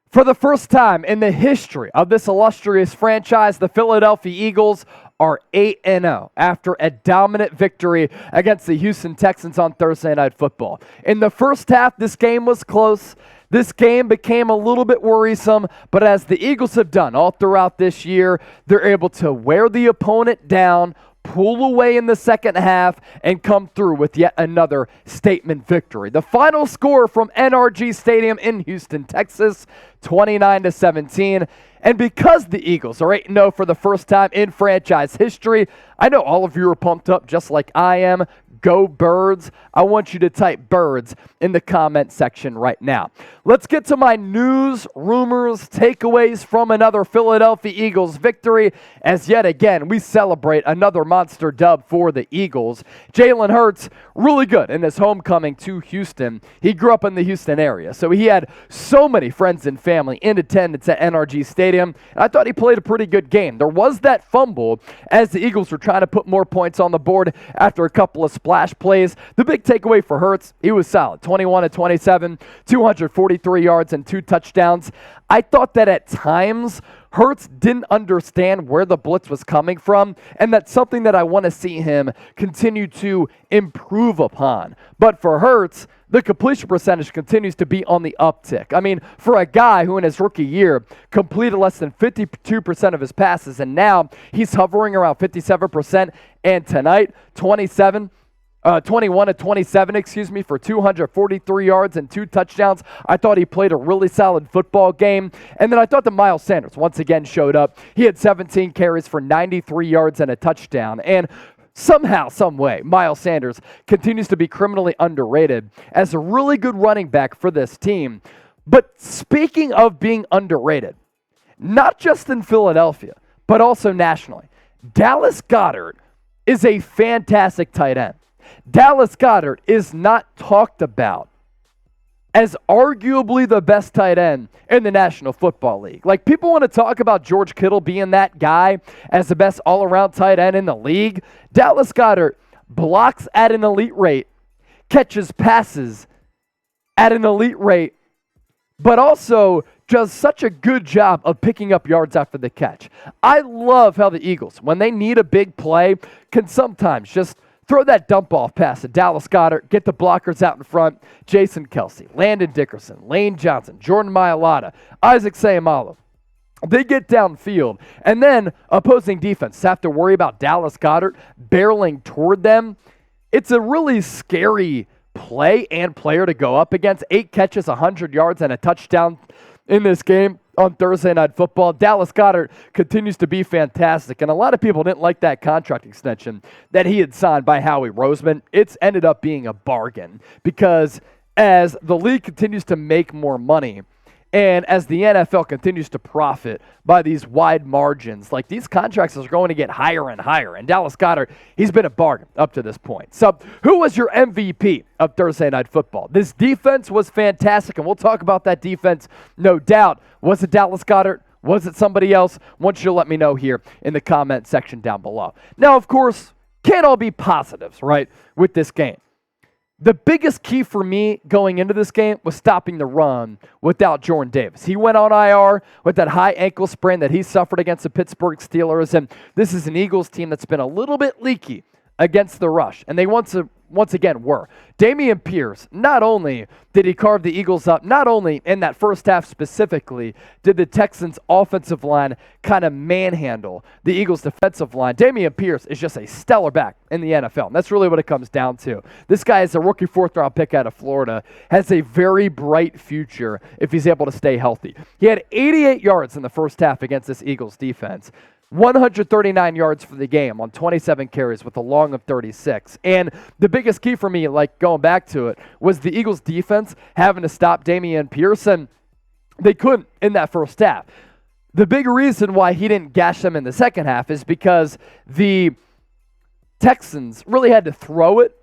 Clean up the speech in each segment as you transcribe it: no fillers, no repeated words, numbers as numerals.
For the first time in the history of this illustrious franchise, the Philadelphia Eagles are 8-0 after a dominant victory against the Houston Texans on Thursday Night Football. In the first half, this game was close. This game became a little bit worrisome, but as the Eagles have done all throughout this year, they're able to wear the opponent down, pull away in the second half, and come through with yet another statement victory. The final score from NRG Stadium in Houston, Texas, 29-17. And because the Eagles are 8-0 for the first time in franchise history, I know all of you are pumped up just like I am. Go Birds. I want you to type Birds in the comment section right now. Let's get to my news, rumors, takeaways from another Philadelphia Eagles victory, as yet again we celebrate another monster dub for the Eagles. Jalen Hurts, really good in his homecoming to Houston. He grew up in the Houston area, so he had so many friends and family in attendance at NRG Stadium, and I thought he played a pretty good game. There was that fumble as the Eagles were trying to put more points on the board after a couple of splash plays. The big takeaway for Hurts, he was solid. 21-27, 243 yards and 2 touchdowns. I thought that at times Hurts didn't understand where the blitz was coming from, and that's something that I want to see him continue to improve upon. But for Hurts, the completion percentage continues to be on the uptick. I mean, for a guy who in his rookie year completed less than 52% of his passes, and now he's hovering around 57%, and tonight, 21-27, for 243 yards and 2 touchdowns. I thought he played a really solid football game. And then I thought that Miles Sanders once again showed up. He had 17 carries for 93 yards and a touchdown. And somehow, some way, Miles Sanders continues to be criminally underrated as a really good running back for this team. But speaking of being underrated, not just in Philadelphia, but also nationally, Dallas Goedert is a fantastic tight end. Dallas Goedert is not talked about as arguably the best tight end in the National Football League. Like, people want to talk about George Kittle being that guy as the best all-around tight end in the league. Dallas Goedert blocks at an elite rate, catches passes at an elite rate, but also does such a good job of picking up yards after the catch. I love how the Eagles, when they need a big play, can sometimes just throw that dump-off pass to Dallas Goedert, get the blockers out in front. Jason Kelce, Landon Dickerson, Lane Johnson, Jordan Mailata, Isaac Seumalo. They get downfield, and then opposing defense have to worry about Dallas Goedert barreling toward them. It's a really scary play and player to go up against. 8 catches, 100 yards, and a touchdown in this game on Thursday Night Football. Dallas Goedert continues to be fantastic, and a lot of people didn't like that contract extension that he had signed by Howie Roseman. It's ended up being a bargain because as the league continues to make more money and as the NFL continues to profit by these wide margins, like, these contracts are going to get higher and higher. And Dallas Goedert, he's been a bargain up to this point. So who was your MVP of Thursday Night Football? This defense was fantastic, and we'll talk about that defense, no doubt. Was it Dallas Goedert? Was it somebody else? I want you to let me know here in the comment section down below. Now, of course, can't all be positives, right, with this game. The biggest key for me going into this game was stopping the run without Jordan Davis. He went on IR with that high ankle sprain that he suffered against the Pittsburgh Steelers, and this is an Eagles team that's been a little bit leaky against the rush, and they once again were. Dameon Pierce, not only did he carve the Eagles up, not only in that first half specifically did the Texans' offensive line kind of manhandle the Eagles' defensive line. Dameon Pierce is just a stellar back in the NFL, and that's really what it comes down to. This guy is a rookie 4th-round pick out of Florida, has a very bright future if he's able to stay healthy. He had 88 yards in the first half against this Eagles defense. 139 yards for the game on 27 carries with a long of 36. And the biggest key for me, like going back to it, was the Eagles defense having to stop Dameon Pierce, and they couldn't in that first half. The big reason why he didn't gash them in the second half is because the Texans really had to throw it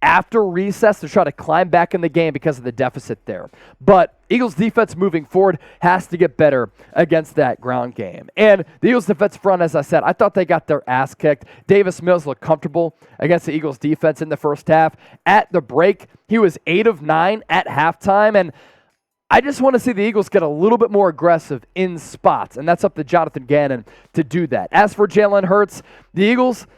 after recess to try to climb back in the game because of the deficit there. But Eagles defense moving forward has to get better against that ground game. And the Eagles defense front, as I said, I thought they got their ass kicked. Davis Mills looked comfortable against the Eagles defense in the first half. At the break, he was 8 of 9 at halftime, and I just want to see the Eagles get a little bit more aggressive in spots, and that's up to Jonathan Gannon to do that. As for Jalen Hurts, the Eagles,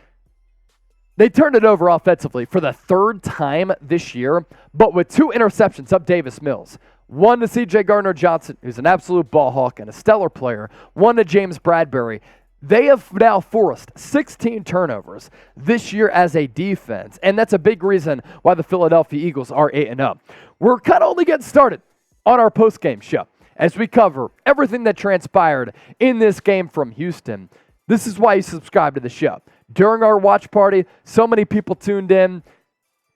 they turned it over offensively for the third time this year, but with 2 interceptions up Davis Mills. One to C.J. Gardner-Johnson, who's an absolute ball hawk and a stellar player. One to James Bradberry. They have now forced 16 turnovers this year as a defense, and that's a big reason why the Philadelphia Eagles are 8-0. We're kind of only getting started on our post-game show as we cover everything that transpired in this game from Houston. This is why you subscribe to the show. During our watch party, so many people tuned in.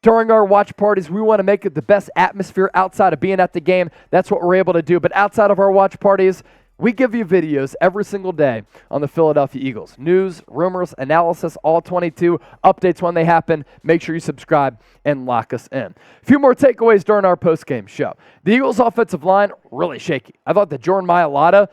During our watch parties, we want to make it the best atmosphere outside of being at the game. That's what we're able to do. But outside of our watch parties, we give you videos every single day on the Philadelphia Eagles. News, rumors, analysis, all 22, updates when they happen. Make sure you subscribe and lock us in. A few more takeaways during our postgame show. The Eagles' offensive line, really shaky. I thought that Jordan Mailata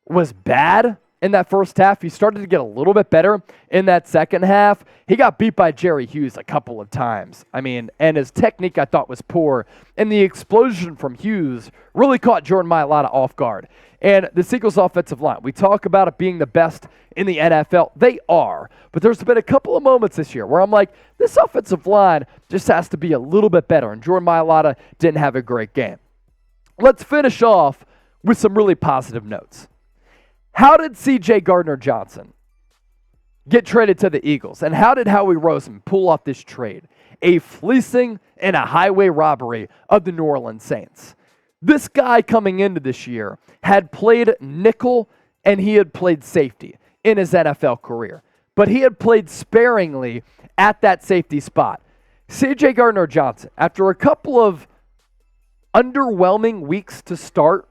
was bad in that first half. He started to get a little bit better in that second half. He got beat by Jerry Hughes a couple of times. And his technique I thought was poor. And the explosion from Hughes really caught Jordan Mailata off guard. And the Eagles' offensive line, we talk about it being the best in the NFL. They are. But there's been a couple of moments this year where I'm like, this offensive line just has to be a little bit better. And Jordan Mailata didn't have a great game. Let's finish off with some really positive notes. How did C.J. Gardner-Johnson get traded to the Eagles? And how did Howie Roseman pull off this trade? A fleecing and a highway robbery of the New Orleans Saints. This guy coming into this year had played nickel and he had played safety in his NFL career. But he had played sparingly at that safety spot. C.J. Gardner-Johnson, after a couple of underwhelming weeks to start,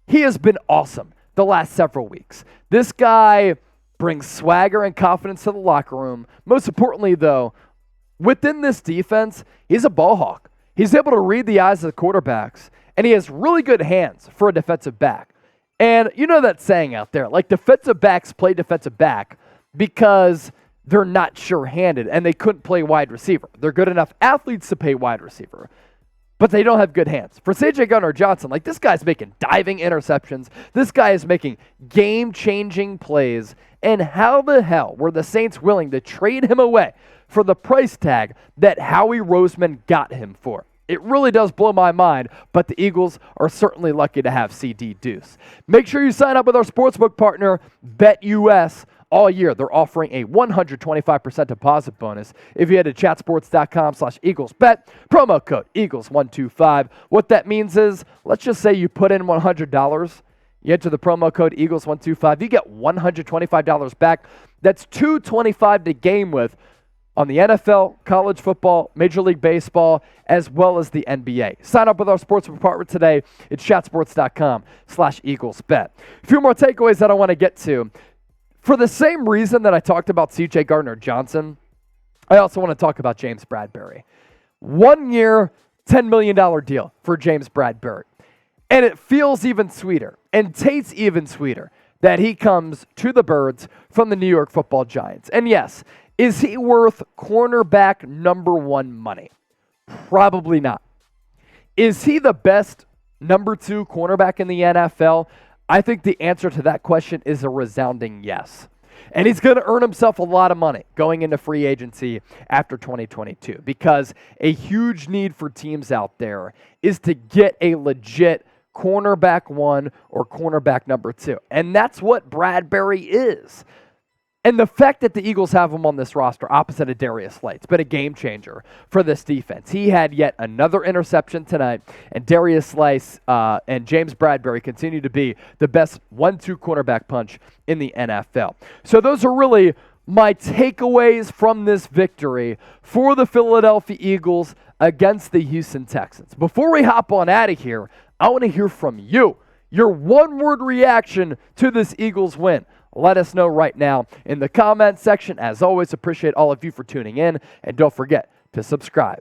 he has been awesome the last several weeks. This guy brings swagger and confidence to the locker room. Most importantly, though, within this defense, he's a ball hawk. He's able to read the eyes of the quarterbacks, and he has really good hands for a defensive back. And you know that saying out there, like defensive backs play defensive back because they're not sure-handed and they couldn't play wide receiver. They're good enough athletes to play wide receiver, but they don't have good hands. For C.J. Gardner-Johnson, like this guy's making diving interceptions. This guy is making game-changing plays. And how the hell were the Saints willing to trade him away for the price tag that Howie Roseman got him for? It really does blow my mind, but the Eagles are certainly lucky to have CD Deuce. Make sure you sign up with our sportsbook partner, BetUS. All year, they're offering a 125% deposit bonus if you head to chatsports.com/EaglesBet, promo code Eagles125. What that means is, let's just say you put in $100, you enter the promo code Eagles125, you get $125 back. That's $225 to game with on the NFL, college football, Major League Baseball, as well as the NBA. Sign up with our sportsbook partner today. It's chatsports.com/EaglesBet. A few more takeaways that I want to get to. For the same reason that I talked about C.J. Gardner-Johnson, I also want to talk about James Bradberry. 1 year, $10 million deal for James Bradberry. And it feels even sweeter and tastes even sweeter that he comes to the Birds from the New York Football Giants. And yes, is he worth cornerback number 1 money? Probably not. Is he the best number 2 cornerback in the NFL? I think the answer to that question is a resounding yes. And he's going to earn himself a lot of money going into free agency after 2022 because a huge need for teams out there is to get a legit cornerback 1 or cornerback number 2. And that's what Bradberry is. And the fact that the Eagles have him on this roster opposite of Darius Slay, it's been a game changer for this defense. He had yet another interception tonight, and Darius Slay and James Bradberry continue to be the best 1-2 cornerback punch in the NFL. So those are really my takeaways from this victory for the Philadelphia Eagles against the Houston Texans. Before we hop on out of here, I want to hear from you. Your one-word reaction to this Eagles win. Let us know right now in the comment section. As always, appreciate all of you for tuning in. And don't forget to subscribe.